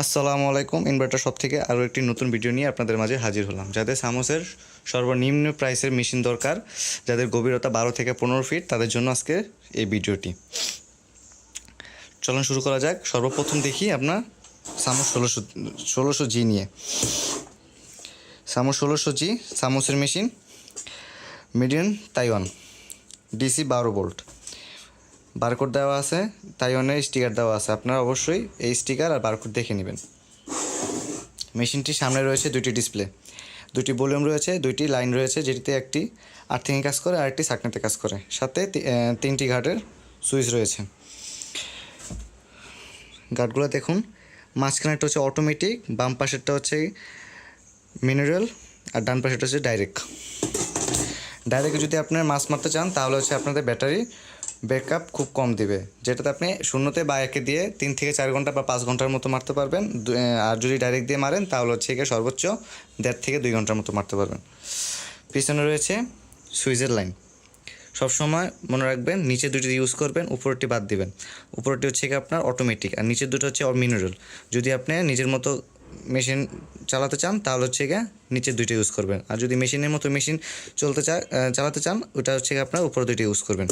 আসসালামু আলাইকুম। Inverter shop থেকে আরও একটি নতুন ভিডিও নিয়ে আপনাদের মাঝে হাজির হলাম। যাদের সামোসের সর্বনিম্ন প্রাইসের মেশিন দরকার, যাদের গভীরতা 12 থেকে 15 ফিট, তাদের জন্য আজকে এই ভিডিওটি। চলুন শুরু করা যাক। সর্বপ্রথম দেখি আপনার সামোস 1600 জি নিয়ে। সামোস 1600 জি সামোসের machine, made in Taiwan, DC 12 volt, barcode দেওয়া আছে, তাইওয়ানের স্টিকার দেওয়া আছে। আপনারা অবশ্যই এই স্টিকার আর বারকোড দেখে নেবেন। মেশিনটির সামনে রয়েছে দুটি ডিসপ্লে, দুটি ভলিউম রয়েছে, দুইটি লাইন রয়েছে, যেটিতে একটি আর্থিংয়ে কাজ করে আর একটি সাকনাতে কাজ করে। সাথে তিনটি ঘাটের সুইচ রয়েছে। গার্ডগুলো দেখুন, মাঝখানেরটা হচ্ছে অটোমেটিক, বাম পাশেরটা হচ্ছে মিনারেল, আর ডান পাশেরটা হচ্ছে ডাইরেক্ট। ডাইরেক্টে যদি আপনার মাছ মারতে চান তাহলে হচ্ছে আপনাদের ব্যাটারি ব্যাকআপ খুব কম দিবে, যেটাতে আপনি শূন্যতে বা একে দিয়ে 3 থেকে 4 ঘন্টা বা 5 ঘন্টার মতো মারতে পারবেন। আর যদি ডাইরেক্ট দিয়ে মারেন তাহলে হচ্ছে গিয়ে সর্বোচ্চ 1.5 থেকে 2 ঘন্টার মতো মারতে পারবেন। পিছনে রয়েছে সুইচের লাইন। সবসময় মনে রাখবেন, নিচে দুটি ইউজ করবেন, উপরটি বাদ দিবেন। উপরটি হচ্ছে গিয়ে আপনার অটোমেটিক, আর নিচের দুটো হচ্ছে মিনারেল। যদি আপনি নিজের মতো মেশিন চালাতে চান তাহলে হচ্ছে গিয়ে নিচের দুইটা ইউজ করবেন, আর যদি মেশিনের মতো মেশিন চালাতে চান ওটা হচ্ছে গিয়ে আপনার উপরে দুইটা ইউজ করবেন।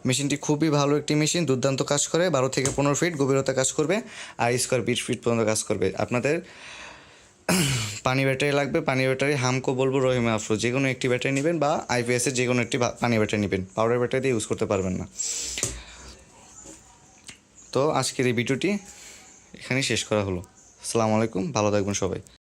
মেশিনটি খুবই ভালো একটি মেশিন, দুর্দান্ত কাজ করে। 12 থেকে 15 ফিট গভীরতা কাজ করবে, আর স্কোয়ার 20 ফিট পর্যন্ত কাজ করবে। আপনাদের পানি ব্যাটারি লাগবে, পানি ব্যাটারি হামকো বলবো, রহিমা আফরোজ, যে কোনো একটি ব্যাটারি নেবেন, বা আইপিএসের যে কোনো একটি পানি ব্যাটারি নেবেন। পাউডার ব্যাটারি দিয়ে ইউজ করতে পারবেন না। তো আজকের এই ভিডিওটি এখানেই শেষ করা হলো। আসসালামু আলাইকুম, ভালো থাকবেন সবাই।